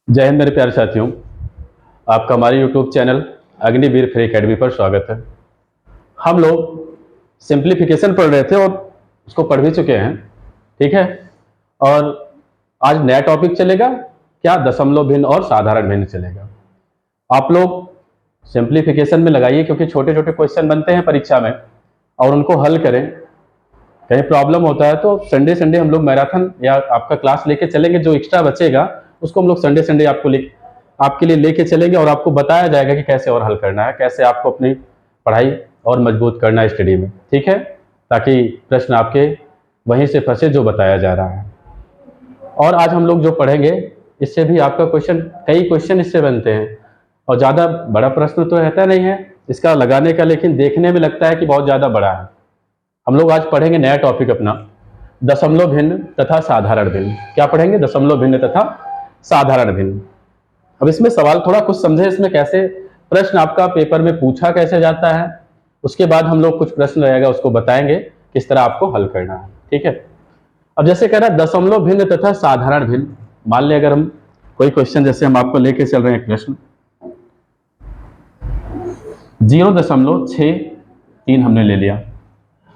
जय हिंद मेरे प्यारे साथियों। आपका हमारे YouTube channel Agniveer free academy पर स्वागत है। हम लोग सिंप्लीफिकेशन पढ़ रहे थे और उसको पढ़ भी चुके हैं, ठीक है। और आज नया टॉपिक चलेगा, क्या दशमलव भिन्न और साधारण भिन्न चलेगा। आप लोग सिंप्लीफिकेशन में लगाइए, क्योंकि छोटे छोटे क्वेश्चन बनते हैं परीक्षा में और उनको हल करें। कहीं प्रॉब्लम होता है तो संडे संडे हम लोग मैराथन या आपका क्लास लेके चलेंगे, जो एक्स्ट्रा बचेगा उसको हम लोग संडे संडे आपके लिए लेके चलेंगे और आपको बताया जाएगा कि कैसे और हल करना है, कैसे आपको अपनी पढ़ाई और मजबूत करना है स्टडी में, ठीक है, ताकि प्रश्न आपके वहीं से फंसे जो बताया जा रहा है। और आज हम लोग जो पढ़ेंगे इससे भी आपका कई क्वेश्चन इससे बनते हैं और ज़्यादा बड़ा प्रश्न तो रहता नहीं है इसका लगाने का, लेकिन देखने में लगता है कि बहुत ज़्यादा बड़ा है। हम लोग आज पढ़ेंगे नया टॉपिक अपना, दशमलव भिन्न तथा साधारण भिन्न। क्या पढ़ेंगे? दशमलव भिन्न तथा साधारण भिन्न। अब इसमें सवाल थोड़ा कुछ समझे, इसमें कैसे प्रश्न आपका पेपर में पूछा कैसे जाता है, उसके बाद हम लोग कुछ प्रश्न रहेगा उसको बताएंगे किस तरह आपको हल करना है, ठीक है। अब जैसे कह रहा है दशमलव भिन्न तथा साधारण भिन्न, मान लें अगर हम कोई क्वेश्चन जैसे हम आपको लेके चल रहे हैं प्रश्न 0.63 हमने ले लिया।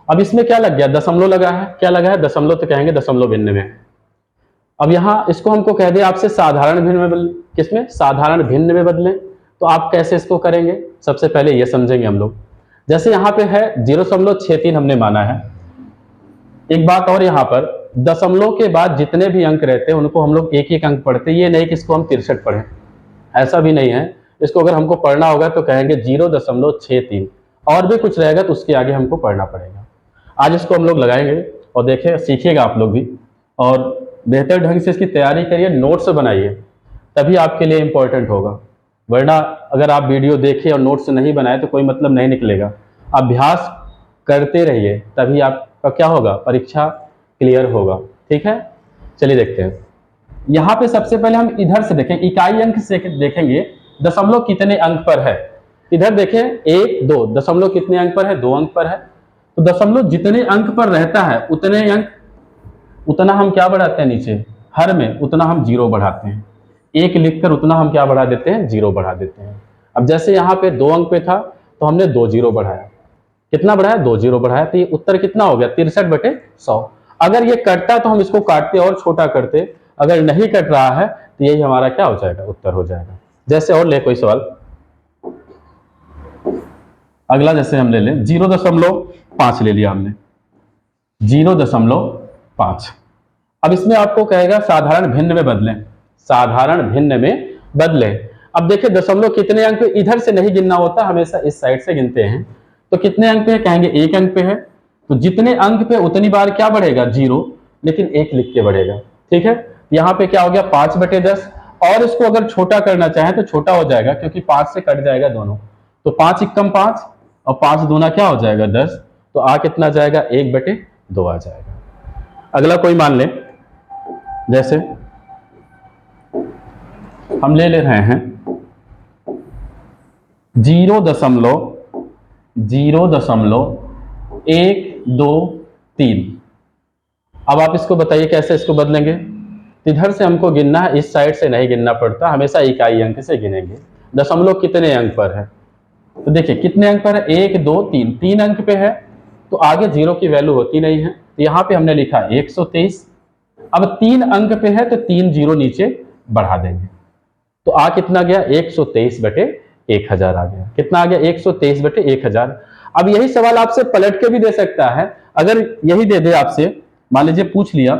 अब इसमें क्या लग गया? दशमलव लगा है। क्या लगा है? दशमलव, तो कहेंगे दशमलव भिन्न में। अब यहां इसको हमको कह दिया आपसे साधारण भिन्न में बदल, किसमें? साधारण भिन्न में बदलें। तो आप कैसे इसको करेंगे? सबसे पहले ये समझेंगे हम लोग। जैसे यहां पे है 0.63 हमने माना है। एक बात और, यहां पर दशमलव के बाद जितने भी अंक रहते हैं उनको हम लोग एक एक अंक पढ़ते हैं। ये नहीं कि इसको हम 63 पढ़ें, ऐसा भी नहीं है। इसको अगर हमको पढ़ना होगा तो कहेंगे 0.63, और भी कुछ रहेगा तो उसके आगे हमको पढ़ना पड़ेगा। आज इसको हम लोग लगाएंगे और देखें, सीखिएगा आप लोग भी और बेहतर ढंग से इसकी तैयारी करिए, नोट्स बनाइए, तभी आपके लिए इंपॉर्टेंट होगा। वरना अगर आप वीडियो देखिए और नोट्स नहीं बनाए तो कोई मतलब नहीं निकलेगा। अभ्यास करते रहिए, तभी आपका क्या होगा? परीक्षा क्लियर होगा, ठीक है। चलिए देखते हैं। यहाँ पे सबसे पहले हम इधर से देखें, इकाई अंक से देखेंगे दशमलव कितने अंक पर है। इधर देखें 1 2, दशमलव कितने अंक पर है? 2 अंक पर है। तो दशमलव जितने अंक पर रहता है उतने अंक, उतना हम क्या बढ़ाते हैं नीचे हर में, उतना हम 0 बढ़ाते हैं। 1 लिखकर उतना हम क्या बढ़ा देते हैं? 0 बढ़ा देते हैं। अब जैसे यहाँ पे 2 अंक पे था तो हमने 2 0 बढ़ाया। कितना बढ़ाया? 2 0 बढ़ाया। तो ये उत्तर कितना हो गया? 63/100। अगर ये कटता तो हम इसको काटते और छोटा करते, अगर नहीं कट रहा है तो यही हमारा क्या हो जाएगा? उत्तर हो जाएगा। जैसे और ले कोई सवाल, अगला जैसे हम ले लें 0.5 ले लिया हमने, 0.5। अब इसमें आपको कहेगा साधारण भिन्न में बदलें, साधारण भिन्न में बदलें। अब देखिए दशमलव कितने अंक पे, इधर से नहीं गिनना होता, हमेशा इस साइड से गिनते हैं। तो कितने अंक पे है? कहेंगे 1 अंक पे है। तो जितने अंक पे उतनी बार क्या बढ़ेगा? 0, लेकिन 1 लिख के बढ़ेगा, ठीक है। यहाँ पे क्या हो गया? 5/10। और इसको अगर छोटा करना चाहें तो छोटा हो जाएगा, क्योंकि 5 से कट जाएगा दोनों। तो 5 एकम 5 और 5 दूना क्या हो जाएगा? 10। तो आ कितना जाएगा? 1/2 आ जाएगा। अगला कोई मान ले, जैसे हम ले रहे हैं 0.123। अब आप इसको बताइए कैसे इसको बदलेंगे। इधर से हमको गिनना है, इस साइड से नहीं गिनना पड़ता, हमेशा इकाई अंक से गिनेंगे। दशमलव कितने अंक पर है? तो देखिए कितने अंक पर है? 1 2 3, 3 अंक पे है तो आगे 0 की वैल्यू होती नहीं है। तो यहाँ पे हमने लिखा 123। अब 3 अंक पे है तो 3 0 नीचे बढ़ा देंगे। तो आ कितना गया? 123/1000 आ गया। कितना आ गया? 123/1000। अब यही सवाल आपसे पलट के भी दे सकता है। अगर यही दे दे आपसे, मान लीजिए पूछ लिया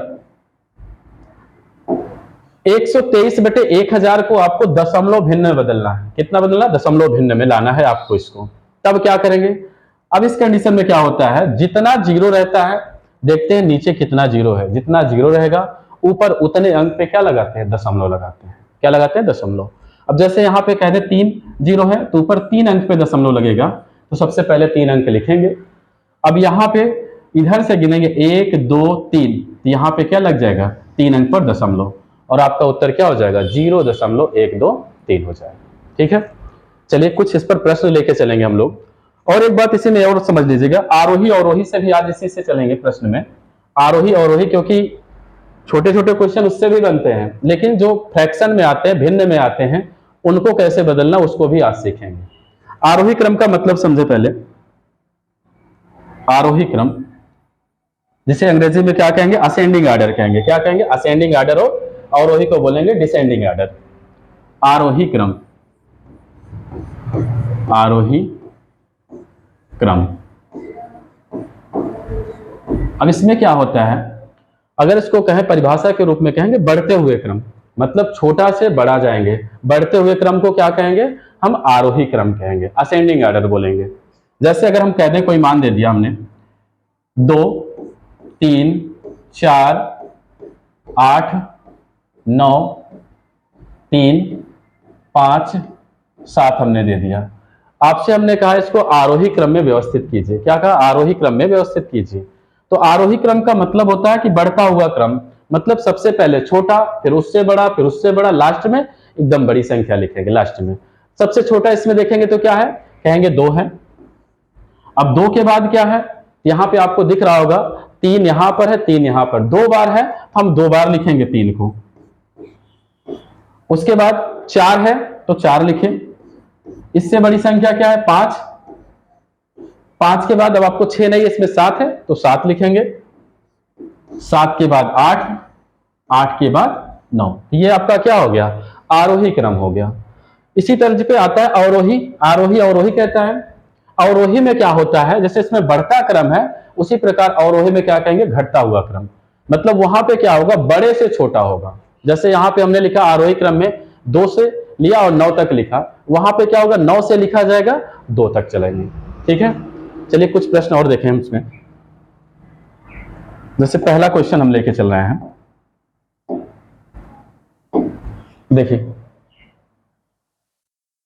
123/1000 को आपको दशमलव भिन्न में बदलना है। कितना बदलना? दशमलव भिन्न में लाना है आपको इसको। तब क्या करेंगे? अब इस कंडीशन में क्या होता है? जितना 0 रहता है, देखते हैं नीचे कितना 0 है। जितना 0 रहेगा ऊपर उतने अंक पे क्या लगाते हैं? दशमलव लगाते हैं। क्या लगाते हैं? दशमलव। अब जैसे यहाँ पे कहते 3 0 है तो ऊपर 3 अंक पे दशमलव लगेगा, तो सबसे पहले 3 अंक लिखेंगे। अब यहाँ पे इधर से गिनेंगे 1 2 3, यहाँ पे क्या लग जाएगा? 3 अंक पर दशमलव, और आपका उत्तर क्या हो जाएगा? 0.123 हो जाएगा, ठीक है। चलिए कुछ इस पर प्रश्न लेके चलेंगे हम लोग। और एक बात इसी में और समझ लीजिएगा, आरोही अवरोही से भी आज इसी से चलेंगे प्रश्न में। आरोही अवरोही, क्योंकि छोटे छोटे क्वेश्चन उससे भी बनते हैं, लेकिन जो फ्रैक्शन में आते हैं, भिन्न में आते हैं, उनको कैसे बदलना उसको भी आज सीखेंगे। आरोही क्रम का मतलब समझे पहले। आरोही क्रम जिसे अंग्रेजी में क्या कहेंगे, असेंडिंग ऑर्डर कहेंगे। क्या कहेंगे, असेंडिंग ऑर्डर। हो अवरोही को बोलेंगे डिसेंडिंग ऑर्डर। आरोही क्रम, आरोही क्रम। अब इसमें क्या होता है, अगर इसको कहें परिभाषा के रूप में कहेंगे बढ़ते हुए क्रम, मतलब छोटा से बड़ा जाएंगे। बढ़ते हुए क्रम को क्या कहेंगे, हम आरोही क्रम कहेंगे, असेंडिंग ऑर्डर बोलेंगे। जैसे अगर हम कह दें कोई मान दे दिया हमने 2 3 4 8 9 3 5 7 हमने दे दिया। आपसे हमने कहा इसको आरोही क्रम में व्यवस्थित कीजिए। क्या कहा, आरोही क्रम में व्यवस्थित कीजिए। तो आरोही क्रम का मतलब होता है कि बढ़ता हुआ क्रम, मतलब सबसे पहले छोटा, फिर उससे बड़ा, फिर उससे बड़ा, लास्ट में एकदम बड़ी संख्या लिखेंगे। लास्ट में सबसे छोटा इसमें देखेंगे तो क्या है, कहेंगे 2 है। अब 2 के बाद क्या है, यहां पे आपको दिख रहा होगा 3 यहां पर है, 3 यहां पर, 2 बार है, हम 2 बार लिखेंगे 3 को। उसके बाद 4 है तो 4 लिखें। इससे बड़ी संख्या क्या है, 5। 5 के बाद अब आपको 6 नहीं, इसमें 7 है तो 7 लिखेंगे। 7 के बाद 8, 8 के बाद 9। ये आपका क्या हो गया, आरोही क्रम हो गया। इसी तर्ज पे आता है अवरोही। आरोही अवरोही कहता है। अवरोही में क्या होता है, जैसे इसमें बढ़ता क्रम है, उसी प्रकार अवरोही में क्या कहेंगे, घटता हुआ क्रम। मतलब वहां पे क्या होगा, बड़े से छोटा होगा। जैसे यहां पे हमने लिखा आरोही क्रम में 2 से लिया और 9 तक लिखा, वहां पे क्या होगा, 9 से लिखा जाएगा 2 तक चलेंगे। ठीक है, चलिए कुछ प्रश्न और देखें हम इसमें। जैसे पहला क्वेश्चन हम लेके चल रहे हैं, देखिए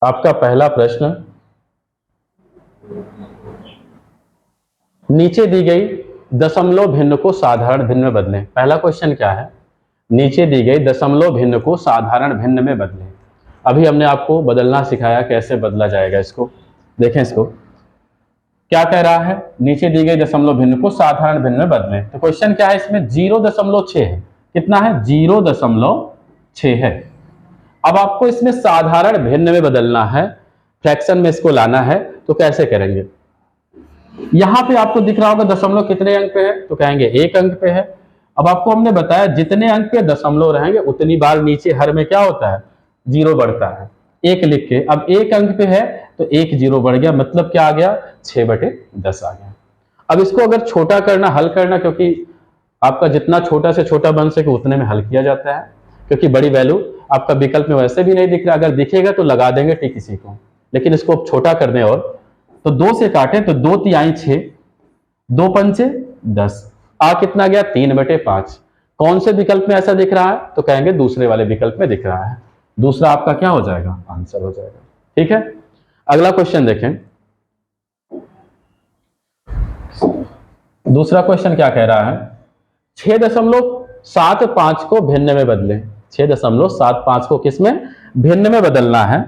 आपका पहला प्रश्न, नीचे दी गई दशमलव भिन्न को साधारण भिन्न में बदलें। पहला क्वेश्चन क्या है, नीचे दी गई दशमलव भिन्न को साधारण भिन्न में बदलें। अभी हमने आपको बदलना सिखाया, कैसे बदला जाएगा इसको। देखें इसको क्या कह रहा है, नीचे दी गई दशमलव भिन्न को साधारण भिन्न में बदलें। तो क्वेश्चन क्या है, इसमें 0.6 है। कितना है, 0.6 है। अब आपको इसमें साधारण भिन्न में बदलना है, फ्रैक्शन में इसको लाना है, तो कैसे करेंगे। यहां पे आपको दिख रहा होगा दशमलव कितने अंक पे है, तो कहेंगे 1 अंक पे है। अब आपको हमने बताया जितने अंक पे दशमलव रहेंगे उतनी बार नीचे हर में क्या होता है, 0 बढ़ता है। 1 लिख के, अब 1 अंक पे है तो 1 0 बढ़ गया, मतलब क्या आ गया, 6/10 आ गया। अब इसको अगर छोटा करना, हल करना, क्योंकि आपका जितना छोटा से छोटा बन सके उतने में हल किया जाता है, क्योंकि बड़ी वैल्यू आपका विकल्प में वैसे भी नहीं दिख रहा, अगर दिखेगा तो लगा देंगे टिक इसी को। लेकिन इसको छोटा कर दें और, तो 2 से काटें तो 2 तिहाई 6, 2 पंचे 10, आ कितना गया, 3/5। कौन से विकल्प में ऐसा दिख रहा है, तो कहेंगे दूसरे वाले विकल्प में दिख रहा है। दूसरा आपका क्या हो जाएगा, आंसर हो जाएगा। ठीक है, अगला क्वेश्चन देखें। दूसरा क्वेश्चन क्या कह रहा है, 6.75 को भिन्न में बदलें। 6.75 को किस में, भिन्न में बदलना है।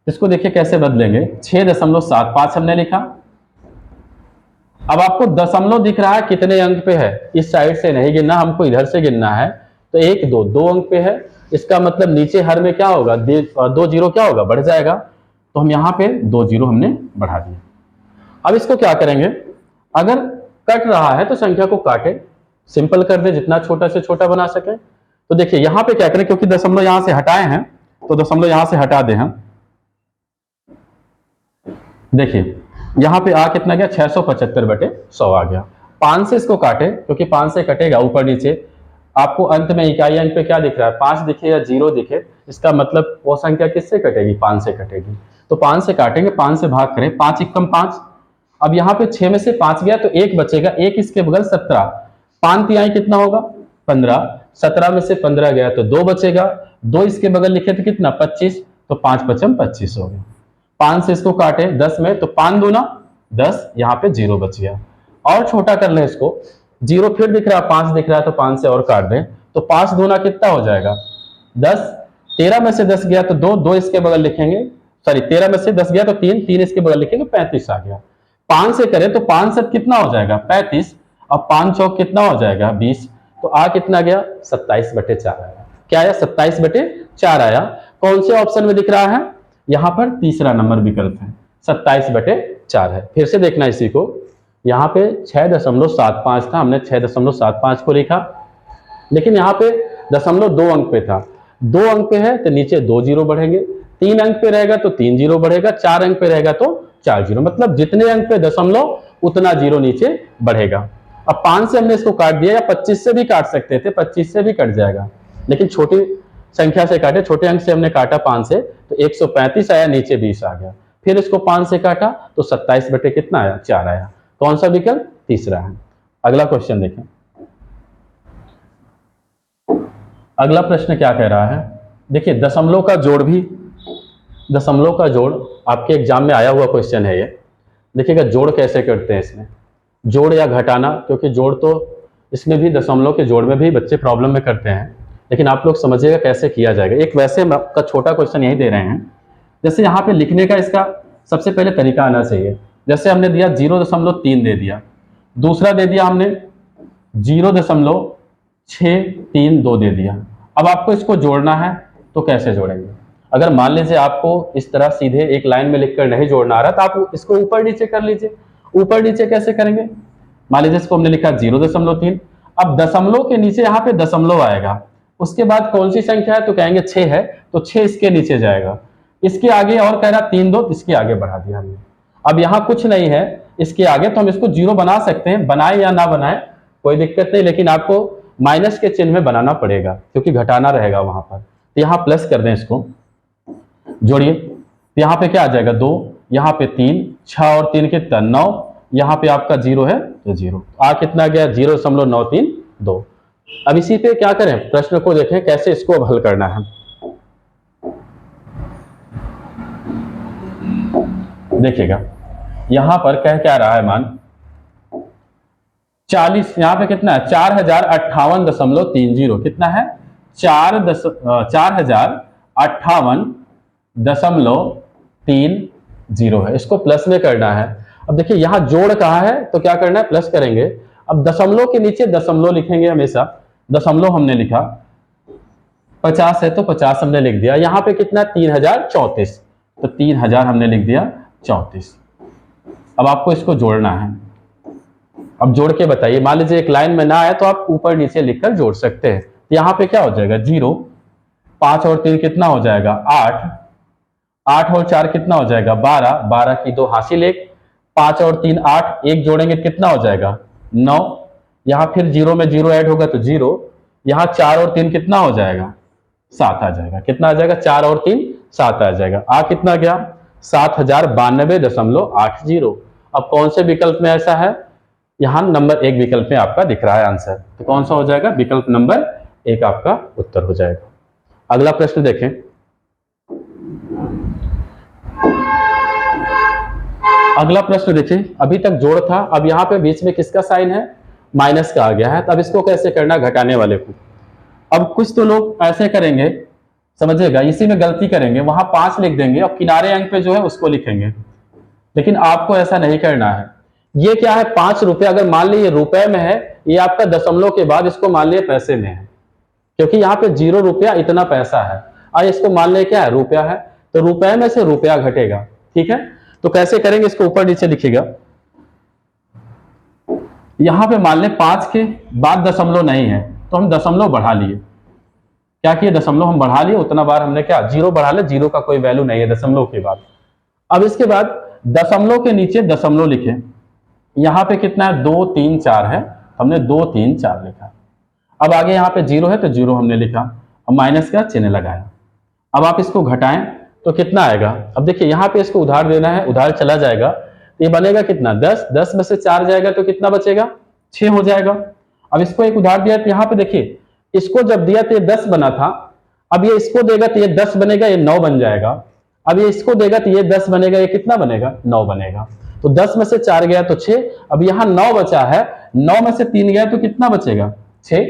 इसको देखिए कैसे बदलेंगे। 6.75 हमने लिखा। अब आपको दशमलव दिख रहा है कितने अंक पे है, इस साइड से नहीं गिनना, हमको इधर से गिनना है। तो 1 2 अंक पे है, इसका मतलब नीचे हर में क्या होगा, 2 0 क्या होगा, बढ़ जाएगा। तो हम यहाँ पे 2 0 हमने बढ़ा दिया। अब इसको क्या करेंगे, अगर कट रहा है तो संख्या को काटे, सिंपल कर दे, जितना छोटा से छोटा बना सके। तो देखिए यहाँ पे क्या करें, क्योंकि दशमलव यहां से हटाए हैं तो दशमलव यहां से हटा दें हम। देखिए यहां पे आ कितना गया, 675/100 आ गया। 5 से इसको काटे, क्योंकि 5 से कटेगा ऊपर नीचे, आपको अंत में इकाई अंक पे क्या दिख रहा है, 5 दिखे या 0 दिखे, इसका मतलब वो संख्या किससे कटेगी, 5 से कटेगी। तो 5 से काटेंगे, 5 से भाग करें, 5 एकम 5। अब यहाँ पे 6 में से 5 गया तो 1 बचेगा, 1 इसके बगल 17, 5 तिहाई कितना होगा, 15। 17 में से 15 गया तो 2 बचेगा, 2 इसके बगल लिखे तो कितना, 25, तो 5 पचम 25 हो गया। 5 से इसको काटे 10 में, तो 5 दूना 10, यहाँ पे 0 बच गया। और छोटा कर ले इसको, 0 फिर दिख रहा है, 5 दिख रहा है, तो 5 से और काट दें, तो 5 दूना कितना हो जाएगा, 10। 13 में से 10 गया तो 2, 2 इसके बगल लिखेंगे, सॉरी 13 में से 10 गया तो 3, 3 इसके बगल लिखेंगे, 35 आ गया। 5 से करें तो 5 से कितना हो जाएगा, 35। अब 5 चौक कितना हो जाएगा, 20। तो तो आ कितना गया 27/4 आया। क्या आया 27/4 आया। कौन से ऑप्शन में दिख रहा है, यहां पर तीसरा नंबर विकल्प है 27/4 है। फिर से देखना इसी को, यहाँ पे 6.75 था, हमने 6.75 को लिखा, लेकिन यहाँ पे दशमलव 2 अंक पे था, 2 अंक पे है तो नीचे 2 जीरो बढ़ेंगे, 3 अंक पे रहेगा तो 3 जीरो बढ़ेगा, 4 अंक पे रहेगा तो 4 जीरो, मतलब जितने अंक पे दशमलव उतना जीरो नीचे बढ़ेगा। अब 5 से हमने इसको काट दिया, या 25 से भी काट सकते थे, 25 से भी कट जाएगा, लेकिन छोटी संख्या से काटे, छोटे अंक से हमने काटा 5 से, तो 135 आया, नीचे 20 आ गया। फिर इसको 5 से काटा तो 27 बटे कितना आया 4 आया। कौन सा विकल्प, तीसरा है। अगला क्वेश्चन देखें। अगला प्रश्न क्या कह रहा है, देखिए दशमलव का जोड़ भी, दशमलव का जोड़ आपके एग्जाम में आया हुआ क्वेश्चन है ये। देखिएगा जोड़ कैसे करते हैं इसमें, जोड़ या घटाना, क्योंकि जोड़ तो इसमें भी, दशमलव के जोड़ में भी बच्चे प्रॉब्लम में करते हैं, लेकिन आप लोग समझिएगा कैसे किया जाएगा। एक वैसे आपका छोटा क्वेश्चन यही दे रहे हैं, जैसे यहाँ पे लिखने का इसका सबसे पहले तरीका आना चाहिए। जैसे हमने दिया 0.3 दे दिया, दूसरा दे दिया हमने 0.632 दे दिया। अब आपको इसको जोड़ना है तो कैसे जोड़ेंगे। अगर मान लीजिए आपको इस तरह सीधे एक लाइन में लिखकर नहीं जोड़ना आ रहा, तो आप इसको ऊपर नीचे कर लीजिए। ऊपर नीचे कैसे करेंगे, मान लीजिए इसको हमने लिखा 0.3, अब दशमलव के नीचे यहाँ पे दशमलव आएगा, उसके बाद कौन सी संख्या है, तो कहेंगे 6 है, तो 6 इसके नीचे जाएगा, इसके आगे और कह रहा 3 2, इसके आगे बढ़ा दिया हमने। अब यहाँ कुछ नहीं है इसके आगे, तो हम इसको 0 बना सकते हैं, बनाए या ना बनाए कोई दिक्कत नहीं, लेकिन आपको माइनस के चिन्ह में बनाना पड़ेगा क्योंकि घटाना रहेगा वहां पर। तो यहाँ प्लस कर दें, इसको जोड़िए, तो यहाँ पे क्या आ जाएगा 2, यहाँ पे 3, 6 और 3 कितना 9, यहाँ पे आपका 0 है तो 0, आ कितना गया 0.932। अब इसी पे क्या करें, प्रश्न को देखें कैसे इसको अब हल करना है। देखिएगा यहां पर कह क्या रहा है, मान 40, यहां पे कितना है 4058.30, कितना है 4058.30 है, इसको प्लस में करना है। अब देखिए यहां जोड़ कहा है तो क्या करना है, प्लस करेंगे। अब दशमलव के नीचे दशमलव लिखेंगे हमेशा, दशमलव हमने लिखा 50 है तो 50 हमने लिख दिया, यहां पे कितना 3034, तो 3000 हमने लिख दिया 34। अब आपको इसको जोड़ना है, अब जोड़ के बताइए। मान लीजिए एक लाइन में ना आया तो आप ऊपर नीचे लिखकर जोड़ सकते हैं। यहां पे क्या हो जाएगा 0, 5 और 3 कितना हो जाएगा 8, 8 और 4 कितना हो जाएगा 12, 12 की 2 हासिल 1, 5 और 3 8, 1 जोड़ेंगे कितना हो जाएगा 9, यहां फिर 0 में 0 ऐड होगा तो 0, यहां 4 और 3 कितना हो जाएगा 7 आ जाएगा, कितना आ जाएगा 4 और 3 7 आ जाएगा, आ कितना गया 7092.80। अब कौन से विकल्प में ऐसा है, यहां नंबर 1 विकल्प में आपका दिख रहा है आंसर, तो कौन सा हो जाएगा, विकल्प नंबर 1 आपका उत्तर हो जाएगा। अगला प्रश्न देखें। अगला प्रश्न देखें, अभी तक जोड़ था, अब यहां पे बीच में किसका साइन है, माइनस का आ गया है, तब इसको कैसे करना, घटाने वाले को। अब कुछ तो लोग ऐसे करेंगे, समझिएगा इसी में गलती करेंगे, वहां 5 लिख देंगे और किनारे अंक पे जो है उसको लिखेंगे, लेकिन आपको ऐसा नहीं करना है। ये क्या है 5 रुपए, अगर मान लीजिए रुपए में है, ये आपका दशमलव के बाद इसको मान लिया पैसे में है, क्योंकि यहाँ पे 0 रुपया इतना पैसा है, और इसको मान लिया क्या है रुपया है, तो रुपए में से रुपया घटेगा, ठीक है। तो कैसे करेंगे, इसको ऊपर नीचे लिखिएगा। यहां पे मान ले 5 के बाद दशमलव नहीं है तो हम दशमलव बढ़ा लिए, क्या किए दशमलव हम बढ़ा लिए, उतना बार हमने क्या 0 बढ़ा ले, 0 का कोई वैल्यू नहीं है दशमलव के बाद। अब इसके बाद दशमलव के नीचे दशमलव लिखे, यहां पे कितना है 2 3 4 है, हमने 2 3 4 लिखा। अब आगे यहाँ पे 0 है तो 0 हमने लिखा, अब माइनस का चिन्ह लगाया। अब आप इसको घटाएं तो कितना आएगा, अब देखिए यहाँ पे इसको उधार देना है, उधार चला जाएगा तो ये बनेगा कितना 10, 10 में से 4 जाएगा तो कितना बचेगा 6 हो जाएगा। अब इसको एक उधार दिया तो यहाँ पे देखिए, इसको जब दिया तो ये 10 बना था, अब ये इसको देगा तो ये 10 बनेगा, ये 9 बन जाएगा। अब ये इसको देगा तो ये 10 बनेगा, ये कितना बनेगा 9 बनेगा। तो 10 में से 4 गया तो 6, अब यहाँ 9 बचा है, 9 में से 3 गया तो कितना बचेगा 6,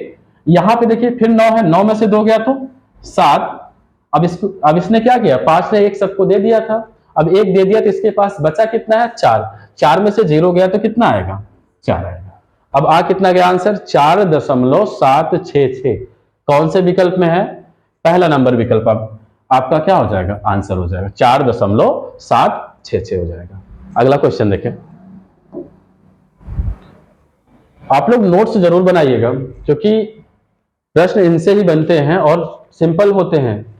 यहाँ पे देखिए फिर 9 है, 9 में से 2 गया तो 7। अब इसने क्या किया 5 ने 1 सबको दे दिया था, अब 1 दे दिया तो इसके पास बचा कितना है 4, 4 में से 0 गया तो कितना आएगा 4 आएगा। अब आ कितना गया आंसर 4.766। कौन से विकल्प में है? पहला नंबर विकल्प। अब आपका क्या हो जाएगा? आंसर हो जाएगा 4.766 हो जाएगा। अगला क्वेश्चन देखें। आप लोग नोट्स जरूर बनाइएगा क्योंकि प्रश्न इनसे ही बनते हैं और सिंपल होते हैं।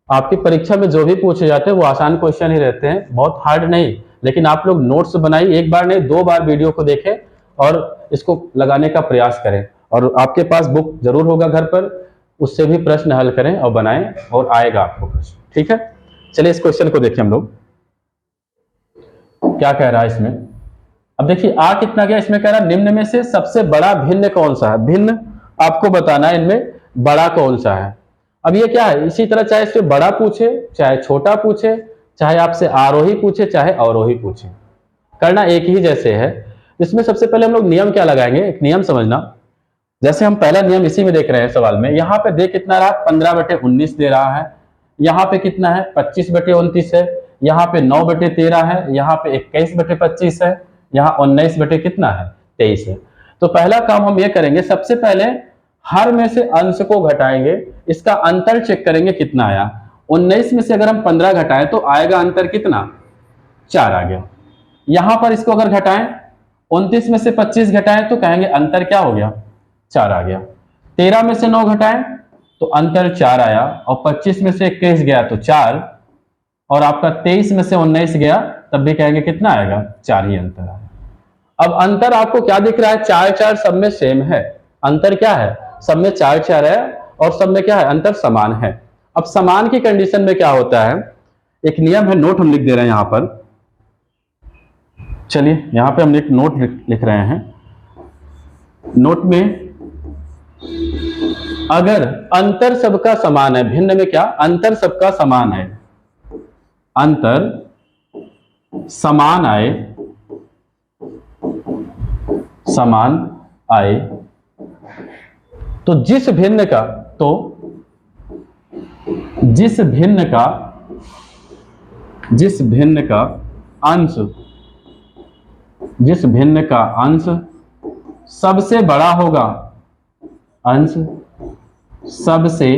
आपकी परीक्षा में जो भी पूछे जाते हैं वो आसान क्वेश्चन ही रहते हैं, बहुत हार्ड नहीं। लेकिन आप लोग नोट्स बनाइए, एक बार नहीं 2 बार वीडियो को देखें और इसको लगाने का प्रयास करें। और आपके पास बुक जरूर होगा घर पर, उससे भी प्रश्न हल करें और बनाएं और आएगा आपको प्रश्न। ठीक है, चलिए इस क्वेश्चन को देखें हम लोग क्या कह रहा है इसमें। अब देखिए आ कितना गया, इसमें कह रहा है निम्न में से सबसे बड़ा भिन्न कौन सा है। भिन्न आपको बताना है इनमें बड़ा कौन सा है। अब ये क्या है, इसी तरह चाहे इसमें बड़ा पूछे चाहे छोटा पूछे, चाहे आपसे आरोही पूछे चाहे अवरोही पूछे, करना एक ही जैसे है। इसमें सबसे पहले हम लोग नियम क्या लगाएंगे, एक नियम समझना। जैसे हम पहला नियम इसी में देख रहे हैं सवाल में, यहाँ पे दे कितना रहा 15/19 दे रहा है, यहाँ पे कितना है 25/29 है, यहाँ पे 9/13 है, यहाँ पे 21/25 है, यहाँ 19 कितना है 23 है। तो पहला काम हम ये करेंगे, सबसे पहले हर में से अंश को घटाएंगे, इसका अंतर चेक करेंगे कितना आया। 19 में से अगर हम 15 घटाएं तो आएगा अंतर कितना 4 आ गया। यहां पर इसको अगर घटाएं 29 में से 25 घटाएं तो कहेंगे अंतर क्या हो गया 4 आ गया। 13 में से 9 घटाएं तो अंतर 4 आया, और 25 में से 21 गया तो 4, और आपका 23 में से 19 गया तब भी कहेंगे कितना आएगा 4 ही अंतर आएगा। अब अंतर आपको क्या दिख रहा है, 4 सब में सेम है। अंतर क्या है, सब में 4 है और सब में क्या है अंतर समान है। अब समान की कंडीशन में क्या होता है, एक नियम है, नोट हम लिख दे रहे हैं यहां पर। चलिए यहां पे हम एक नोट लिख रहे हैं। नोट में अगर अंतर सबका समान है, भिन्न में क्या अंतर सबका समान है, अंतर समान आए, समान आए तो जिस भिन्न का अंश सबसे बड़ा होगा, अंश सबसे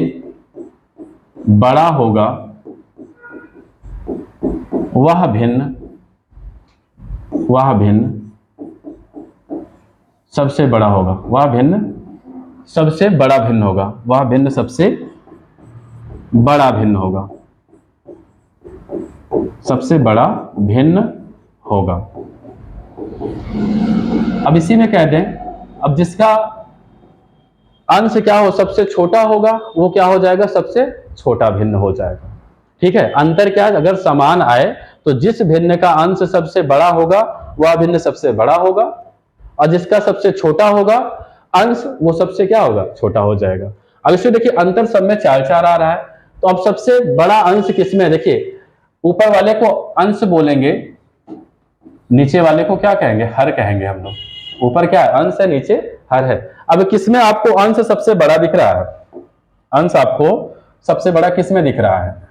बड़ा होगा, वह भिन्न सबसे बड़ा होगा, वह भिन्न सबसे बड़ा भिन्न होगा, वह भिन्न सबसे बड़ा भिन्न होगा, सबसे बड़ा भिन्न होगा। अब इसी में कह दें, अब जिसका अंश क्या हो सबसे छोटा होगा वो क्या हो जाएगा सबसे छोटा भिन्न हो जाएगा। ठीक है, अंतर क्या है, अगर समान आए तो जिस भिन्न का अंश सबसे बड़ा होगा वह भिन्न सबसे बड़ा होगा, और जिसका सबसे छोटा होगा अंश वो सबसे क्या होगा छोटा हो जाएगा। अब इससे देखिए अंतर सब में 4 आ रहा है, तो अब सबसे बड़ा अंश किसमें, देखिए ऊपर वाले को अंश बोलेंगे, नीचे वाले को क्या कहेंगे हर कहेंगे हम लोग। ऊपर क्या है अंश है, नीचे हर है। अब किसमें आपको अंश सबसे बड़ा दिख रहा है, अंश आपको सबसे बड़ा किसमें दिख रहा है,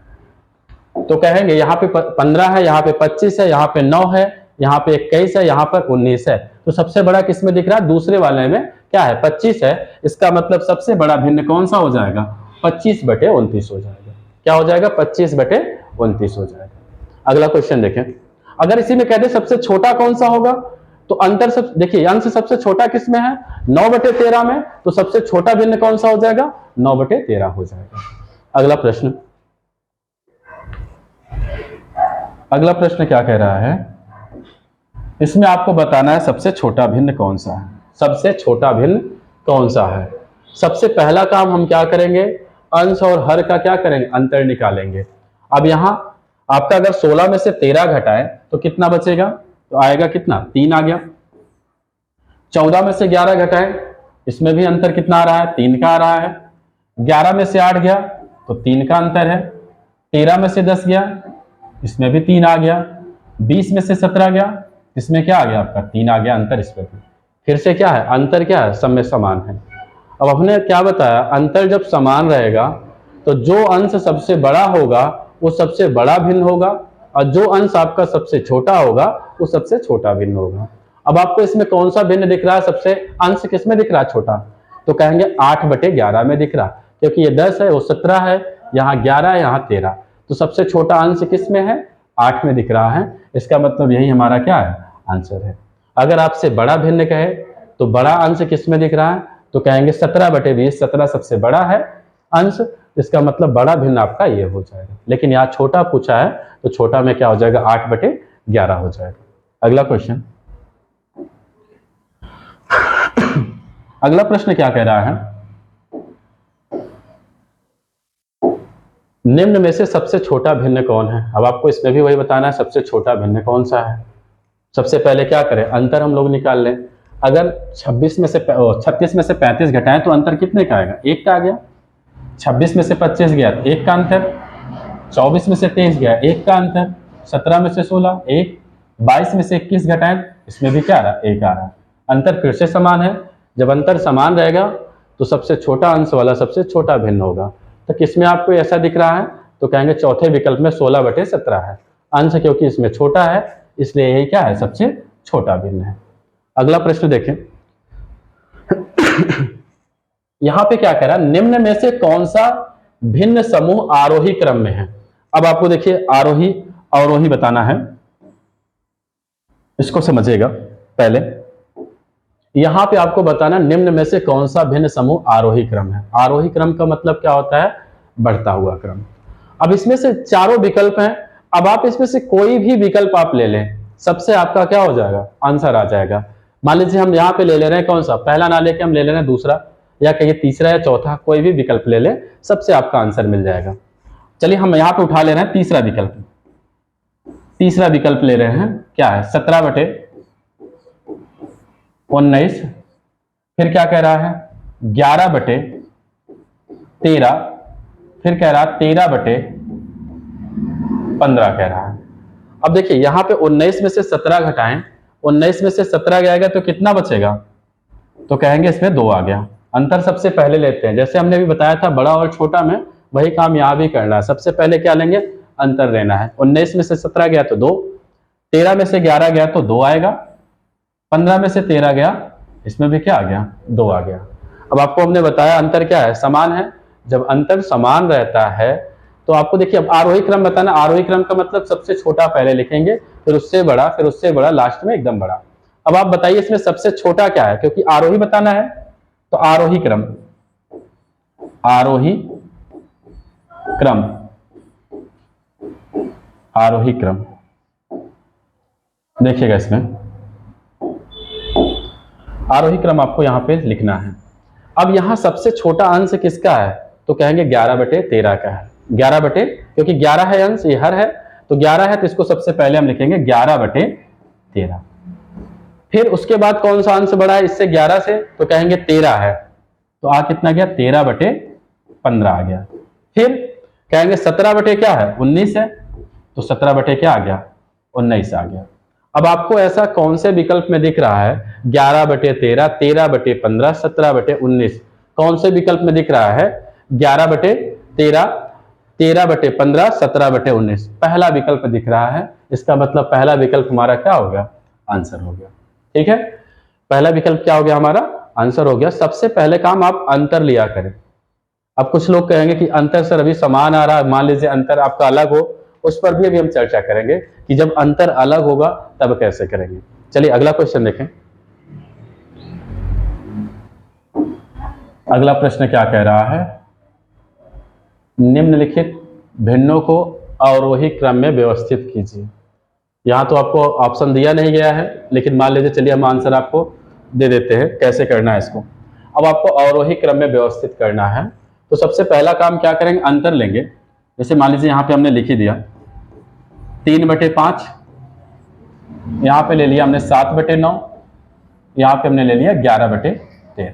तो कहेंगे यहाँ पे 15 है, यहाँ पे 25 है, यहाँ पे 9 है, यहाँ पे 21 है, यहाँ पर 19 है। तो सबसे बड़ा किसमें दिख रहा है, दूसरे वाले में क्या है 25 है। इसका मतलब सबसे बड़ा भिन्न कौन सा हो जाएगा 25/29 हो जाएगा। क्या हो जाएगा 25/29 हो जाएगा। अगला क्वेश्चन देखें, अगर इसी में कहते सबसे छोटा कौन सा होगा, तो अंतर सब देखिए अंश सबसे छोटा किसमें है 9/13 में, तो सबसे छोटा भिन्न कौन सा हो जाएगा 9/13 हो जाएगा। अगला प्रश्न क्या कह रहा है, इसमें आपको बताना है सबसे छोटा भिन्न कौन सा है, सबसे छोटा भिन्न कौन सा है। सबसे पहला काम हम क्या करेंगे, अंश और हर का क्या करेंगे अंतर निकालेंगे। अब यहां आपका अगर 16 में से 13 घटाए तो कितना बचेगा, तो आएगा कितना 3 आ गया। 14 में से 11 घटाए, इसमें भी अंतर कितना आ रहा है 3 का आ रहा है। 11 में से 8 गया तो 3 का अंतर है। 13 में से 10 गया, इसमें भी 3 आ गया। 20 में से 17 गया, इसमें क्या आ गया आपका 3 आ गया अंतर। इसमें भी फिर से क्या है अंतर क्या है सब में समान है। अब हमने क्या बताया, अंतर जब समान रहेगा तो जो अंश सबसे बड़ा होगा वो सबसे बड़ा भिन्न होगा, और जो अंश आपका सबसे छोटा होगा वो सबसे छोटा भिन्न होगा। अब आपको इसमें कौन सा भिन्न दिख रहा है, सबसे अंश किस में दिख रहा है छोटा, तो कहेंगे 8/11 में दिख रहा, क्योंकि ये 10 है वो 17 है, यहाँ 11 है यहाँ 13, तो सबसे छोटा अंश किस में है, 8 में दिख रहा है। इसका मतलब यही हमारा क्या है, आंसर है। अगर आपसे बड़ा भिन्न कहे तो बड़ा अंश किस में दिख रहा है, तो कहेंगे 17/20, 17 सबसे बड़ा है अंश, इसका मतलब बड़ा भिन्न आपका ये हो जाएगा। लेकिन यहाँ छोटा पूछा है तो छोटा में क्या हो जाएगा, 8/11 हो जाएगा। अगला क्वेश्चन, अगला प्रश्न क्या कह रहा है, निम्न में से सबसे छोटा भिन्न कौन है। अब आपको इसमें भी वही बताना है सबसे छोटा भिन्न कौन सा है। सबसे पहले क्या करें, अंतर हम लोग निकाल लें। अगर 36 में से 35 घटाएं तो अंतर कितने का आएगा, 1 का आ गया। 26 में से 25 गया तो 1 का अंतर, 24 में से 23 गया 1 का अंतर, 17 में से 16 1, 22 में से 21 घटाएं इसमें भी क्या आ रहा, 1 आ रहा। अंतर फिर से समान है, जब अंतर समान रहेगा तो सबसे छोटा अंश वाला सबसे छोटा भिन्न होगा। तो किसमें आपको ऐसा दिख रहा है, तो कहेंगे चौथे विकल्प में 16/17 है अंश, क्योंकि इसमें छोटा है इसलिए यही क्या है, सबसे छोटा भिन्न है। अगला प्रश्न देखें, यहां पे क्या कह रहा है, निम्न में से कौन सा भिन्न समूह आरोही क्रम में है। अब आपको देखिए आरोही अवरोही बताना है, इसको समझिएगा पहले। यहां पे आपको बताना निम्न में से कौन सा भिन्न समूह आरोही क्रम है। आरोही क्रम का मतलब क्या होता है, बढ़ता हुआ क्रम। अब इसमें से चारों विकल्प हैं, अब आप इसमें से कोई भी विकल्प आप ले लें, सबसे आपका क्या हो जाएगा, आंसर आ जाएगा। मान लीजिए हम यहाँ पे ले ले रहे हैं कौन सा, पहला ना लेके हम ले ले रहे हैं दूसरा, या कहिए तीसरा या चौथा, कोई भी विकल्प ले ले, सबसे आपका आंसर मिल जाएगा। चलिए हम यहाँ पे उठा ले रहे हैं तीसरा विकल्प। तीसरा विकल्प ले रहे हैं, क्या है, 17/19, फिर क्या कह रहा है 11/13, फिर कह रहा है 13/15 कह रहा है। अब देखिए यहां पे 19 में से 17 घटाएं, 19 में से 17 जाएगा तो कितना बचेगा, तो कहेंगे इसमें 2 आ गया। अंतर सबसे पहले लेते हैं, जैसे हमने भी बताया था बड़ा और छोटा में, वही काम यहां भी करना है। सबसे पहले क्या लेंगे, अंतर लेना है। 19 में से 17 गया तो 2, 13 में से 11 गया तो 2 आएगा, 15 में से 13 गया, इसमें भी क्या आ गया, 2 आ गया। अब आपको हमने बताया अंतर क्या है, समान है। जब अंतर समान रहता है तो आपको देखिए, अब आरोही क्रम बताना, आरोही क्रम का मतलब सबसे छोटा पहले लिखेंगे, फिर उससे बड़ा, फिर उससे बड़ा, लास्ट में एकदम बड़ा। अब आप बताइए इसमें सबसे छोटा क्या है, क्योंकि आरोही बताना है तो आरोही क्रम, आरोही क्रम, आरोही क्रम देखिएगा, इसमें आरोही क्रम आपको यहां पे लिखना है। अब यहां सबसे छोटा अंश किसका है, तो कहेंगे 11/13 का है। 11 क्योंकि 11 है अंश, ये हर है, तो 11 है तो इसको सबसे पहले हम लिखेंगे 11/13। फिर उसके बाद कौन सा अंश बड़ा है इससे 11 से, तो कहेंगे 13 है, तो आ कितना गया, 13/15 आ गया। फिर कहेंगे 17 क्या है, 19 है, तो 17 क्या आ गया, 19 आ गया। अब आपको ऐसा कौन से विकल्प में दिख रहा है, 11/13, 13/15, 17/19, कौन से विकल्प में दिख रहा है, 11/13, 13/15, 17/19, पहला विकल्प दिख रहा है। इसका मतलब पहला विकल्प हमारा क्या हो गया, आंसर हो गया। ठीक है, पहला विकल्प क्या हो गया, हमारा आंसर हो गया। सबसे पहले काम आप अंतर लिया करें। अब कुछ लोग कहेंगे कि अंतर सर अभी समान आ रहा है, मान लीजिए अंतर आपका अलग हो, उस पर भी अभी हम चर्चा करेंगे कि जब अंतर अलग होगा तब कैसे करेंगे। चलिए अगला क्वेश्चन देखें। अगला प्रश्न क्या कह रहा है, निम्नलिखित भिन्नों को अवरोही क्रम में व्यवस्थित कीजिए। यहां तो आपको ऑप्शन दिया नहीं गया है, लेकिन मान लीजिए, चलिए हम आंसर आपको दे देते हैं कैसे करना है इसको। अब आपको अवरोही क्रम में व्यवस्थित करना है, तो सबसे पहला काम क्या करेंगे, अंतर लेंगे। जैसे मान लीजिए यहां पे हमने लिख ही दिया 3/5, यहां पे ले लिया हमने 7/9, यहां पे हमने ले लिया 11/13।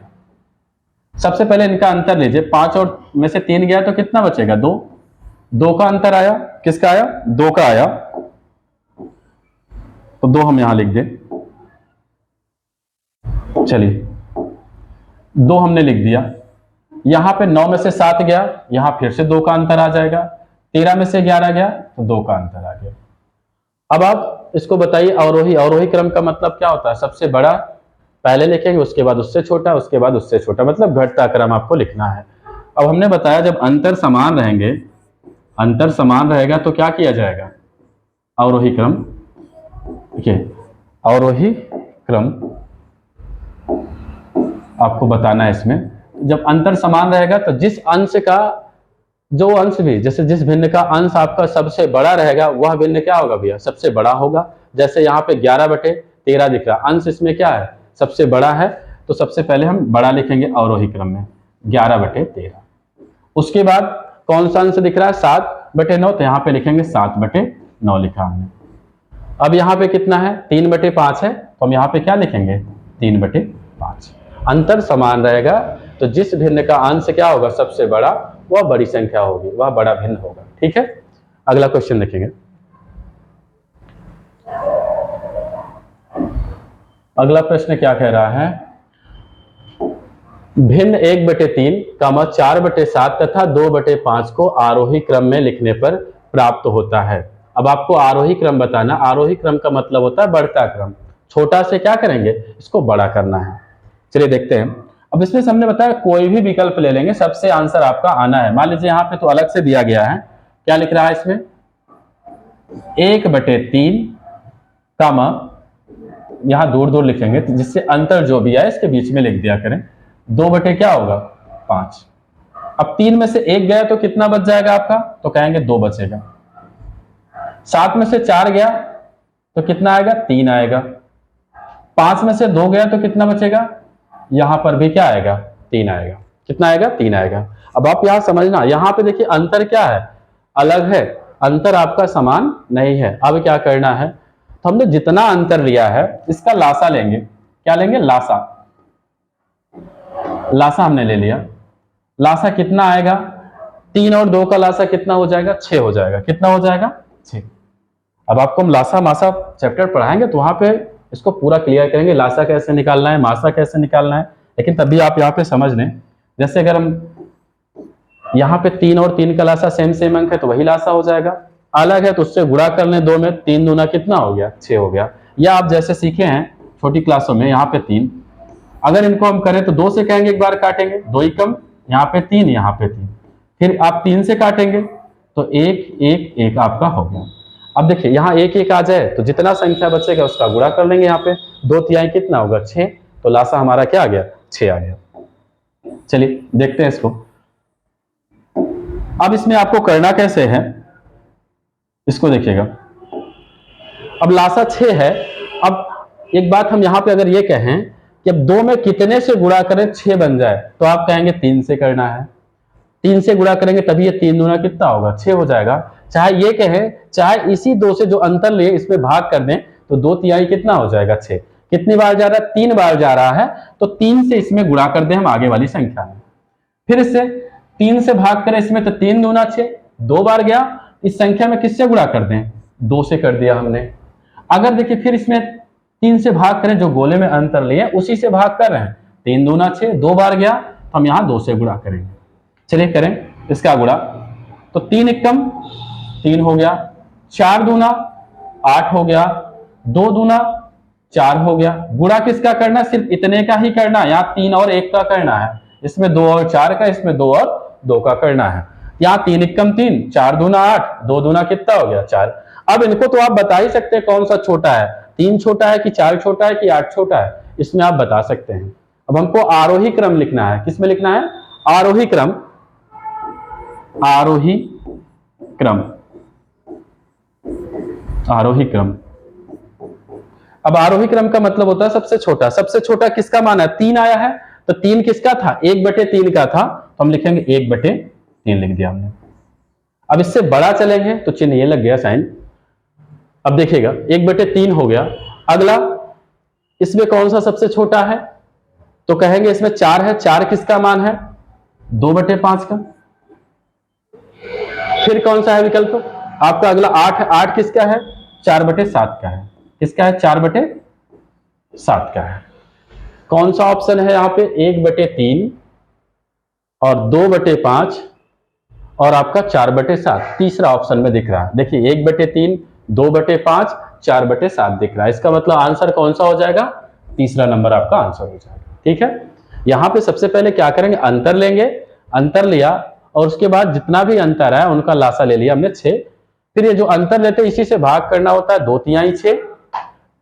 सबसे पहले इनका अंतर लीजिए, 5 और में से 3 गया तो कितना बचेगा, 2। 2 का अंतर आया, किसका आया, 2 का आया, तो 2 हम यहां लिख दें। चलिए 2 हमने लिख दिया। यहां पे 9 में से 7 गया, यहां फिर से 2 का अंतर आ जाएगा। 13 में से 11 गया तो 2 का अंतर आ गया। अब आप इसको बताइए, अवरोही अवरोही क्रम का मतलब क्या होता है? सबसे बड़ा पहले लिखेंगे, उसके बाद उससे छोटा, उसके बाद उससे छोटा, मतलब घटता क्रम आपको लिखना है। अब हमने बताया जब अंतर समान रहेंगे, अंतर समान रहेगा तो क्या किया जाएगा? अवरोही क्रम। देखिए अवरोही क्रम आपको बताना है इसमें, जब अंतर समान रहेगा तो जिस अंश का, जो अंश भी, जैसे जिस भिन्न का अंश आपका सबसे बड़ा रहेगा वह भिन्न क्या होगा भैया? सबसे बड़ा होगा। जैसे यहाँ पे 11/13 दिख रहा, अंश इसमें क्या है? सबसे बड़ा है, तो सबसे पहले हम बड़ा लिखेंगे अवरोही क्रम में 11/13। उसके बाद कौन सा अंश दिख रहा है? 7/9, तो यहाँ पे लिखेंगे 7/9 लिखा हमने। अब यहाँ पे कितना है? 3/5 है, तो हम यहाँ पे क्या लिखेंगे? 3/5। अंतर समान रहेगा तो जिस भिन्न का अंश क्या होगा? सबसे बड़ा, वह बड़ी संख्या होगी, वह बड़ा भिन्न होगा। ठीक है, अगला क्वेश्चन देखेंगे। अगला प्रश्न क्या कह रहा है? भिन्न 1/3, 4/7 तथा 2/5 को आरोही क्रम में लिखने पर प्राप्त होता है। अब आपको आरोही क्रम बताना। आरोही क्रम का मतलब होता है बढ़ता क्रम। छोटा से क्या करेंगे? इसको बड़ा करना है। चलिए देखते हैं। अब इसमें हमने बताया कोई भी विकल्प ले लेंगे, सबसे आंसर आपका आना है। मान लीजिए यहाँ पे तो अलग से दिया गया है, क्या लिख रहा है इसमें? 1/3, यहां दूर दूर लिखेंगे जिससे अंतर जो भी है इसके बीच में लिख दिया करें। 2 क्या होगा? 5। अब 3 में से 1 गया तो कितना बच जाएगा आपका? तो कहेंगे 2 बचेगा। 7 में से 4 गया तो कितना आएगा? 3 आएगा। 5 में से 2 गया तो कितना बचेगा? यहां पर भी क्या आएगा? 3 आएगा। कितना आएगा? 3 आएगा। अब आप यहां समझना, यहां पे देखिए अंतर क्या है? अलग है, अंतर आपका समान नहीं है। अब क्या करना है? तो हमने जितना अंतर लिया है इसका लासा लेंगे। क्या लेंगे? लासा। लासा हमने ले लिया। लासा कितना आएगा? 3 और 2 का लासा कितना हो जाएगा? 6 हो जाएगा। कितना हो जाएगा? 6। अब आपको हम लासा मासा चैप्टर पढ़ाएंगे तो वहां पे इसको पूरा क्लियर करेंगे, लासा कैसे निकालना है, मासा कैसे निकालना है। लेकिन तभी आप यहाँ पे समझ लें, जैसे अगर हम यहाँ पे 3 और 3 का लासा सेम सेम अंक है तो वही लासा हो जाएगा। अलग है तो उससे गुणा कर लें 2 में, 3 दूना कितना हो गया? 6 हो गया। या आप जैसे सीखे हैं छोटी क्लासों में, यहाँ पे 3, अगर इनको हम करें तो 2 से कहेंगे एक बार काटेंगे, 2 ही कम, यहाँ पे 3, यहाँ पे 3, फिर आप 3 से काटेंगे तो 1 1 1 आपका हो गया। अब देखिए यहाँ 1 1 आ जाए तो जितना संख्या बचेगा उसका गुणा कर लेंगे। यहाँ पे 2 तिहाई कितना होगा? 6, तो लासा हमारा क्या आ गया? 6 आ गया। चलिए देखते हैं इसको। अब इसमें आपको करना कैसे है इसको देखिएगा। अब लासा 6 है। अब एक बात हम यहाँ पे अगर ये कहें कि अब 2 में कितने से गुणा करें 6 बन जाए, तो आप कहेंगे 3 से करना है। 3 से गुणा करेंगे तभी ये 3 दूना कितना होगा? 6 हो जाएगा। चाहे ये कहें, चाहे इसी 2 से जो अंतर लिए इसमें भाग कर दें तो 2 तिहाई कितना हो जाएगा? 6। कितनी बार जा रहा है? 3 बार जा रहा है, तो 3 से इसमें गुणा कर दें हम आगे वाली संख्या में। फिर इससे 3 से भाग करें इसमें तो 3 दूना 6, 2 बार गया। इस संख्या में किससे गुणा कर दें? 2 से कर दिया हमने। अगर देखिए फिर इसमें 3 से भाग करें, जो गोले में अंतर लिए उसी से भाग कर रहे हैं, 3 दूना 6, 2 बार गया तो हम यहाँ 2 से गुणा करेंगे। चलिए करें इसका गुणा। तो 3 एकम 3 हो गया, 4 दूना 8 हो गया, 2 दूना 4 हो गया। गुणा किसका करना? सिर्फ इतने का ही करना है। यहाँ 3 और 1 का करना है, इसमें 2 और 4 का, इसमें 2 और 2 का करना है। यहाँ 3 एकम 3, 4 दूना 8, 2 दूना कितना हो गया? 4। अब इनको तो आप बता ही सकते हैं कौन सा छोटा है, 3 छोटा है कि 4 छोटा है कि 8 छोटा है, इसमें आप बता सकते हैं। अब हमको आरोही क्रम लिखना है। किसमें लिखना है? आरोही क्रम। आरोही क्रम, आरोही क्रम। अब आरोही क्रम का मतलब होता है सबसे छोटा। सबसे छोटा किसका मान है? 3 आया है, तो 3 किसका था? 1/3 का था, तो हम लिखेंगे 1/3 लिख दिया हमने। अब इससे बड़ा चलेंगे तो चिन्ह ये लग गया साइन। अब देखिएगा 1/3 हो गया। अगला इसमें कौन सा सबसे छोटा है? तो कहेंगे इसमें 4 है। 4 किसका मान है? 2/5 का। फिर कौन सा है विकल्प आपका? अगला 8 है। 8 किसका है? 4/7 का है। किसका है? 4/7 का है। कौन सा ऑप्शन है यहाँ पे? 1/3 और 2/5 और आपका 4/7, तीसरा ऑप्शन में दिख रहा है। देखिए 1/3 2/5, 4/7 दिख रहा है। इसका मतलब आंसर कौन सा हो जाएगा? तीसरा नंबर आपका आंसर हो जाएगा। ठीक है, यहां पे सबसे पहले क्या करेंगे, अंतर लेंगे। अंतर लिया और उसके बाद जितना भी अंतर है उनका लासा ले लिया हमने 6। फिर ये जो अंतर लेते हैं इसी से भाग करना होता है, 2 तिहाई 6,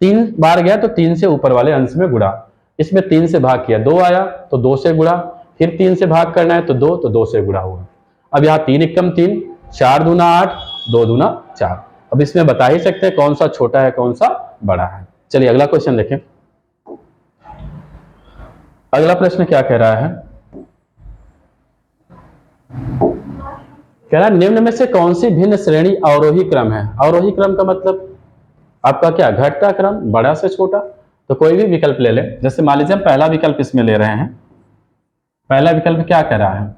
3 बार गया तो 3 से ऊपर वाले अंश में गुणा। इसमें 3 से भाग किया 2 आया तो 2 से गुणा, फिर 3 से भाग करना है तो 2, तो 2 से गुणा हुआ। अब यहाँ 3 एकम 3, 4 दूना 8, 2 दूना 4। अब इसमें बता ही सकते हैं कौन सा छोटा है कौन सा बड़ा है। चलिए अगला क्वेश्चन देखें। अगला प्रश्न क्या कह रहा है, कह रहा है निम्न में से कौन सी भिन्न श्रेणी अवरोही क्रम है। अवरोही क्रम का मतलब आपका क्या, घटता क्रम, बड़ा से छोटा। तो कोई भी विकल्प ले ले, जैसे मान लीजिए हम पहला विकल्प इसमें ले रहे हैं। पहला विकल्प क्या कह रहा है,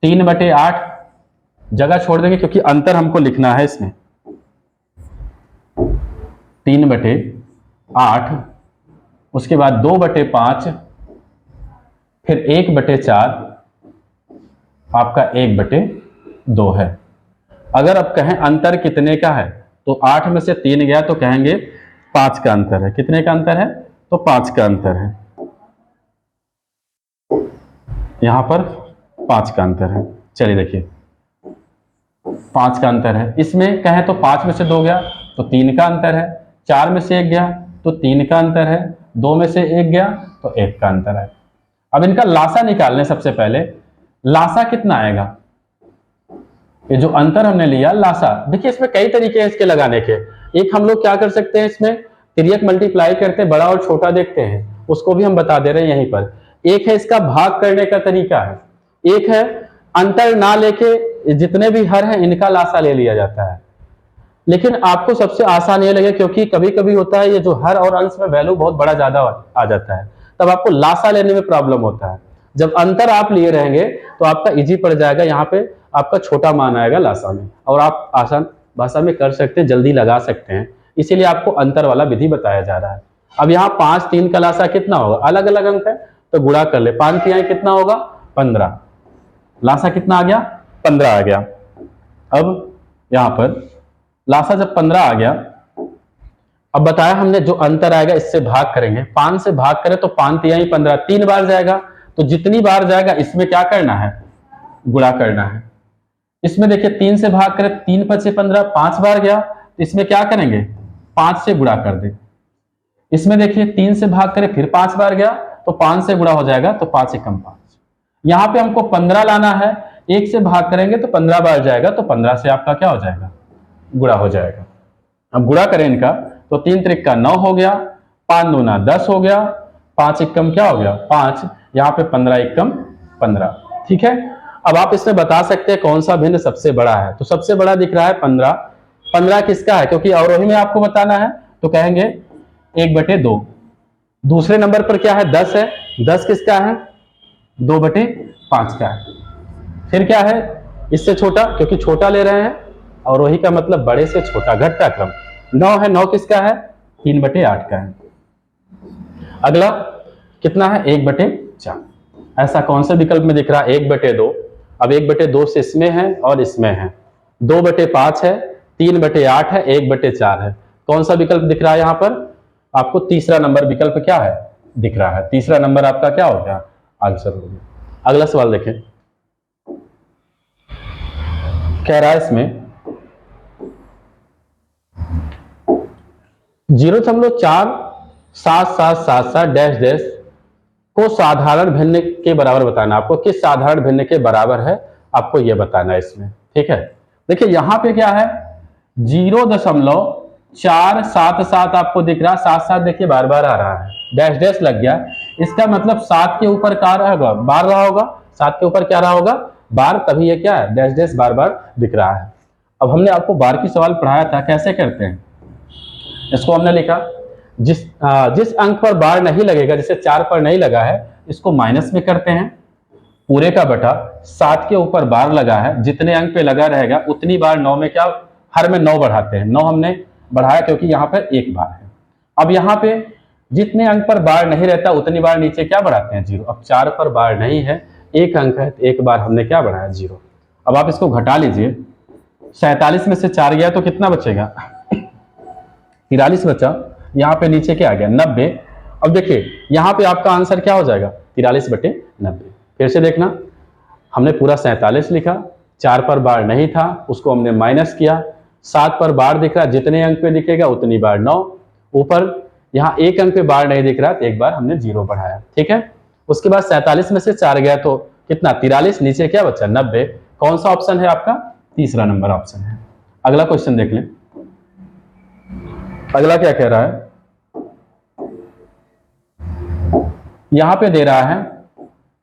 3/8 जगह छोड़ देंगे क्योंकि अंतर हमको लिखना है इसमें। 3/8, उसके बाद 2/5, फिर 1/4, आपका 1/2 है। अगर अब कहें अंतर कितने का है, तो 8 में से 3 गया तो कहेंगे 5 का अंतर है। कितने का अंतर है, तो 5 का अंतर है। यहां पर 5 का अंतर है। चलिए देखिए 5 का अंतर है। इसमें कहें तो 5 में से 2 गया तो 3 का अंतर है, 4 में से 1 गया तो 3 का अंतर है, 2 में से 1 गया तो 1 का अंतर है। अब इनका लासा निकालने, सबसे पहले लासा कितना आएगा, ये जो अंतर हमने लिया लासा। देखिए इसमें कई तरीके हैं इसके लगाने के। एक हम लोग क्या कर सकते हैं, इसमें तिर्यक मल्टीप्लाई करते हैं, बड़ा और छोटा देखते हैं, उसको भी हम बता दे रहे हैं यहीं पर। एक है इसका भाग करने का तरीका है, एक है अंतर ना लेके जितने भी हर हैं इनका लासा ले लिया जाता है। लेकिन आपको सबसे आसान ये लगे, क्योंकि कभी कभी होता है ये जो हर और अंश में वैल्यू बहुत बड़ा ज्यादा आ जाता है, तब आपको लासा लेने में प्रॉब्लम होता है। जब अंतर आप लिए रहेंगे तो आपका इजी पड़ जाएगा, यहाँ पे आपका छोटा मान आएगा लासा में, और आप आसान भाषा में कर सकते हैं, जल्दी लगा सकते हैं। इसीलिए आपको अंतर वाला विधि बताया जा रहा है। अब यहाँ 5 3 का लासा कितना होगा, अलग अलग अंक है तो गुणा कर ले। 5 तिहाई कितना होगा, 15। लासा कितना आ गया, 15 आ गया। अब यहाँ पर लासा जब 15 आ गया, अब बताया हमने जो अंतर आएगा इससे भाग करेंगे। 5 से भाग करें तो 5 तिहाई 15, 3 बार जाएगा, तो जितनी बार जाएगा इसमें क्या करना है, गुणा करना है। इसमें देखिए 3 से भाग करें, 3 5 15, 5 बार गया तो इसमें क्या करेंगे, 5 से गुणा कर दे। इसमें देखिए 3 से भाग करें फिर 5 बार गया तो 5 से गुणा हो जाएगा, तो 5 एकम 5। यहां पे हमको 15 लाना है, 1 से भाग करेंगे तो 15 बार जाएगा, तो 15 से आपका क्या हो जाएगा, गुणा हो जाएगा। अब गुणा करें इनका तो 3 त्रिक का 9 हो गया, 5 दूना 10 हो गया, 5 एकम क्या हो गया 5, यहाँ पे 15 एकम 15। ठीक है, अब आप इसमें बता सकते हैं कौन सा भिन्न सबसे बड़ा है। तो सबसे बड़ा दिख रहा है 15। 15 किसका है, क्योंकि अवरोही में आपको बताना है तो कहेंगे 1/2। दूसरे नंबर पर क्या है, 10 है। 10 किसका है, 2/5 का है। फिर क्या है इससे छोटा, क्योंकि छोटा ले रहे हैं, अवरोही का मतलब बड़े से छोटा, घटता क्रम। 9 है, 9 किसका है, 3/8 का है। अगला कितना है, 1/4। ऐसा कौन से विकल्प में दिख रहा है, 1/2। अब 1/2 से इसमें है और इसमें है, 2/5 है, 3/8 है, 1/4 है। कौन सा विकल्प दिख रहा है यहाँ पर आपको, तीसरा नंबर विकल्प क्या है, दिख रहा है। तीसरा नंबर आपका क्या हो गया, आंसर हो गया। अगला सवाल देखें, कह रहा है इसमें 0.47777 डैश डैश को साधारण भिन्न के बराबर बताना। आपको किस साधारण भिन्न के बराबर है आपको यह बताना है इसमें। ठीक है, देखिए यहां पे क्या है, 0.477 आपको दिख रहा है, 7 देखिए बार बार आ रहा है, डैश डैश लग गया। इसका मतलब 7 के ऊपर क्या रहेगा, बार रहा होगा। 7 के ऊपर क्या रहा होगा, बार, तभी ये क्या है, डैश डैश बार बार दिख रहा है। अब हमने आपको बार की सवाल पढ़ाया था, कैसे करते हैं इसको। हमने लिखा जिस अंक पर बार नहीं लगेगा, जैसे 4 पर नहीं लगा है, इसको माइनस में करते हैं, पूरे का बटा 7 के ऊपर बार लगा है, जितने अंक पे लगा रहेगा उतनी बार 9 में क्या, हर में 9 बढ़ाते हैं। 9 हमने बढ़ाया क्योंकि यहाँ पर 1 बार है। अब यहाँ पे जितने अंक पर बार नहीं रहता उतनी बार नीचे क्या बढ़ाते हैं, 0। अब 4 पर बार नहीं है, 1 अंक है, तो 1 बार हमने क्या बढ़ाया, 0। अब आप इसको घटा लीजिए, 47 में से 4 गया तो कितना बचेगा, 43 बचा, यहाँ पे नीचे क्या आ गया 90। अब देखिए यहाँ पे आपका आंसर क्या हो जाएगा 43/90। फिर से देखना, हमने पूरा 47 लिखा, 4 पर बार नहीं था उसको हमने माइनस किया, 7 पर बार दिख रहा, जितने अंक पे दिखेगा उतनी बार 9, ऊपर यहाँ एक अंक पे बार नहीं दिख रहा तो एक बार हमने 0 बढ़ाया, ठीक है। उसके बाद 47 में से 4 गया तो कितना 43, नीचे क्या बचा 90। कौन सा ऑप्शन है आपका, तीसरा नंबर ऑप्शन है। अगला क्वेश्चन देख लें, अगला क्या कह रहा है, यहां पे दे रहा है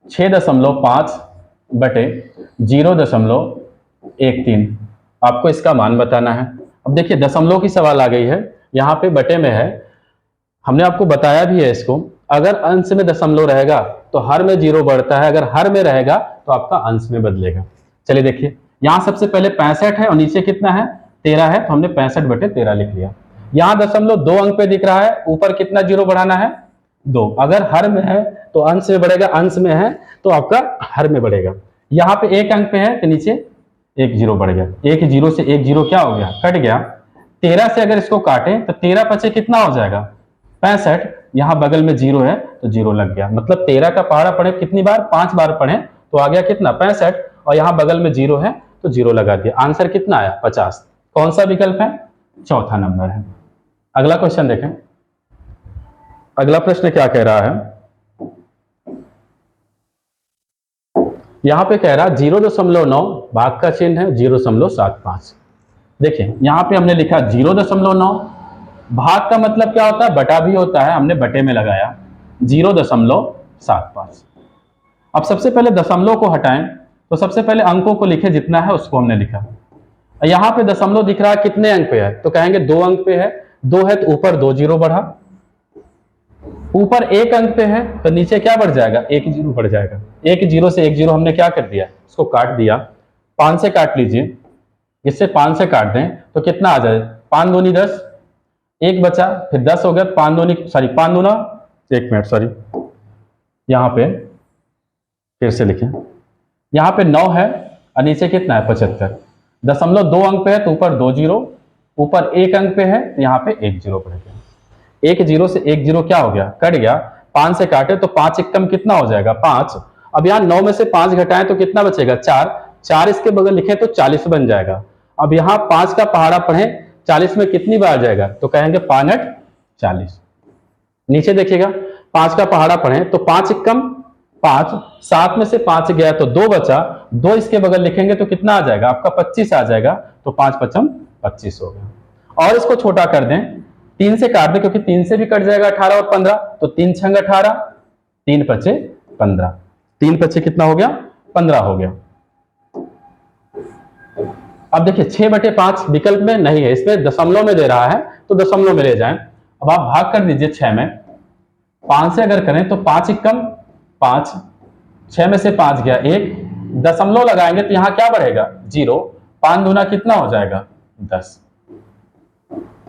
6.5/0.13, आपको इसका मान बताना है। अब देखिए दशमलव की सवाल आ गई है, यहाँ पे बटे में है, हमने आपको बताया भी है इसको, अगर अंश में दशमलव रहेगा तो हर में 0 बढ़ता है, अगर हर में रहेगा तो आपका अंश में बदलेगा। चलिए देखिए, यहाँ सबसे पहले 65 है और नीचे कितना है 13 है, तो हमने 65/13 लिख लिया। यहाँ दशमलव 2 अंक पे दिख रहा है, ऊपर कितना 0 बढ़ाना है 2, अगर हर में है तो अंश में बढ़ेगा, अंश में है तो आपका हर में बढ़ेगा। यहाँ पे 1 अंक पे है तो नीचे 1 0 बढ़ गया, 1 0 से 1 0 क्या हो गया कट गया। 13 से अगर इसको काटें तो 13 पचे कितना हो जाएगा 65, यहाँ बगल में 0 है तो 0 लग गया, मतलब 13 का पहाड़ा पढ़े कितनी बार 5 बार पढ़े तो आ गया कितना 65, और यहाँ बगल में 0 है तो 0 लगा दिया, आंसर कितना आया 50। कौन सा विकल्प है, चौथा नंबर है। अगला क्वेश्चन देखें, अगला प्रश्न क्या कह रहा है, यहां पे कह रहा 0.9 भाग का चिन्ह है 0.75। देखिए यहां पे हमने लिखा 0.9, भाग का मतलब क्या होता है बटा भी होता है, हमने बटे में लगाया 0.75। अब सबसे पहले दशमलव को हटाएं, तो सबसे पहले अंकों को लिखे, जितना है उसको हमने लिखा। यहां पे दशमलव दिख रहा है कितने अंक पे है, तो कहेंगे 2 अंक पे है, 2 है तो ऊपर 2 0 बढ़ा, ऊपर 1 अंक पे है तो नीचे क्या बढ़ जाएगा 1 0 बढ़ जाएगा। 1 0 से 1 0 हमने क्या कर दिया, इसको काट दिया, 5 से काट लीजिए, इससे 5 से काट दें तो कितना आ जाए 5 दूनी 10, 1 बचा, फिर 10 हो गया, 5 दूनी सॉरी 5 दूना 1 मिनट सॉरी, यहाँ पे फिर से लिखें, यहाँ पे 9 है और नीचे कितना है 75, दशमलव 2 अंक पे है तो ऊपर 2 0, ऊपर 1 अंक पे है तो यहाँ पे 1 0 बढ़ गया। 1 0 से 1 0 क्या हो गया कट गया, 5 से काटे तो 5 एकम कितना हो जाएगा 5। अब यहाँ 9 में से 5 घटाएं तो कितना बचेगा 4, 4 इसके बगल लिखे तो 40 बन जाएगा। अब यहाँ 5 का पहाड़ा पढ़े 40 में कितनी बार जाएगा, तो कहेंगे 5 8 40। नीचे देखिएगा 5 का पहाड़ा पढ़े तो 5 एकम 5, 7 में से 5 गया तो 2 बचा, 2 इसके बगल लिखेंगे तो कितना आ जाएगा आपका 25 आ जाएगा, तो 5 5 25 हो गया। और इसको छोटा कर दें, 3 से काट दें क्योंकि 3 से भी कट जाएगा 18 और 15, तो 3 छंग 18, 3 पचे 15, 3 पचे कितना हो गया 15 हो गया। अब देखिए 6/5 विकल्प में नहीं है, इसमें दशमलव में दे रहा है तो दशमलव में ले जाएं। अब आप भाग कर दीजिए 6 में, 5 से अगर करें तो 5 एकम 5, 6 में से 5 गया 1, दशमलव लगाएंगे तो यहां क्या बढ़ेगा 0, 5 दूना कितना हो जाएगा 10।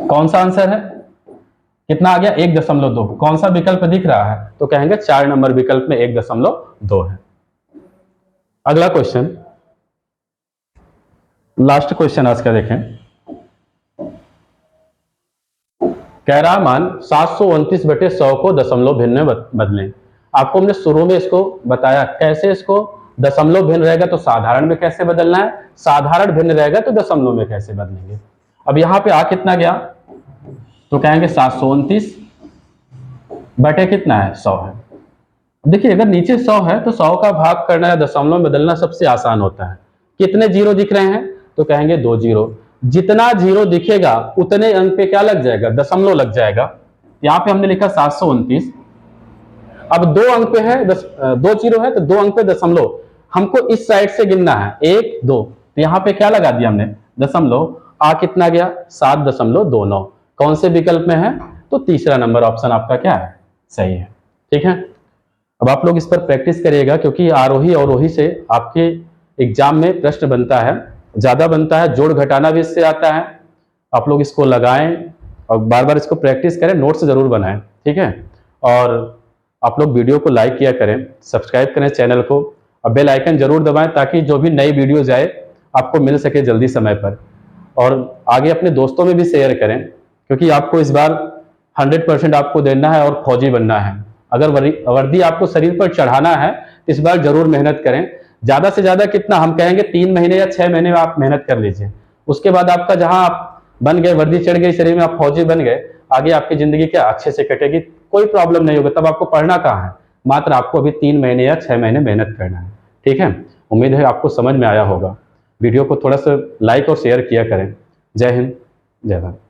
कौन सा आंसर है, कितना आ गया 1.2। कौन सा विकल्प दिख रहा है, तो कहेंगे 4 नंबर विकल्प में 1.2 है। अगला क्वेश्चन, लास्ट क्वेश्चन आज का देखें, कह रहा मान 729/100 को दशमलव भिन्न में बदलें। आपको हमने शुरू में इसको बताया कैसे, इसको दशमलव भिन्न रहेगा तो साधारण में कैसे बदलना है, साधारण भिन्न रहेगा तो दशमलव में कैसे बदलेंगे। अब यहां पे आ कितना गया, तो कहेंगे 729 बटे कितना है 100 है। देखिए अगर नीचे 100 है तो 100 का भाग करना या दशमलव में बदलना सबसे आसान होता है। कितने जीरो दिख रहे हैं, तो कहेंगे 2 0, जितना जीरो दिखेगा उतने अंक पे क्या लग जाएगा दशमलव लग जाएगा। यहाँ पे हमने लिखा 729, अब 2 अंक पे है 2 जीरो है तो 2 अंक पे दशमलव, हमको इस साइड से गिनना है 1 2, तो यहाँ पे क्या लगा दिया हमने दशमलव, आ कितना गया 7.29। कौन से विकल्प में है, तो तीसरा नंबर ऑप्शन आपका क्या है सही है। ठीक है, अब आप लोग इस पर प्रैक्टिस करिएगा क्योंकि आरोही अवरोही से आपके एग्जाम में प्रश्न बनता है, ज्यादा बनता है, जोड़ घटाना भी इससे आता है। आप लोग इसको लगाएं और बार बार इसको प्रैक्टिस करें, नोट्स जरूर बनाएं। ठीक है, और आप लोग वीडियो को लाइक किया करें, सब्सक्राइब करें चैनल को और बेल आइकन जरूर दबाएं ताकि जो भी नई वीडियो जाए आपको मिल सके जल्दी समय पर, और आगे अपने दोस्तों में भी शेयर करें क्योंकि आपको इस बार 100% आपको देना है और फौजी बनना है। अगर वर्दी आपको शरीर पर चढ़ाना है तो इस बार जरूर मेहनत करें। ज़्यादा से ज़्यादा कितना, हम कहेंगे 3 महीने या 6 महीने में आप मेहनत कर लीजिए। उसके बाद आपका जहां आप बन गए, वर्दी चढ़ गई शरीर में, आप फौजी बन गए, आगे आपकी ज़िंदगी क्या अच्छे से कटेगी, कोई प्रॉब्लम नहीं होगा। तब आपको पढ़ना कहाँ है, मात्र आपको अभी 3 महीने या 6 महीने मेहनत करना है। ठीक है, उम्मीद है आपको समझ में आया होगा। वीडियो को थोड़ा सा लाइक और शेयर किया करें। जय हिंद, जय भारत।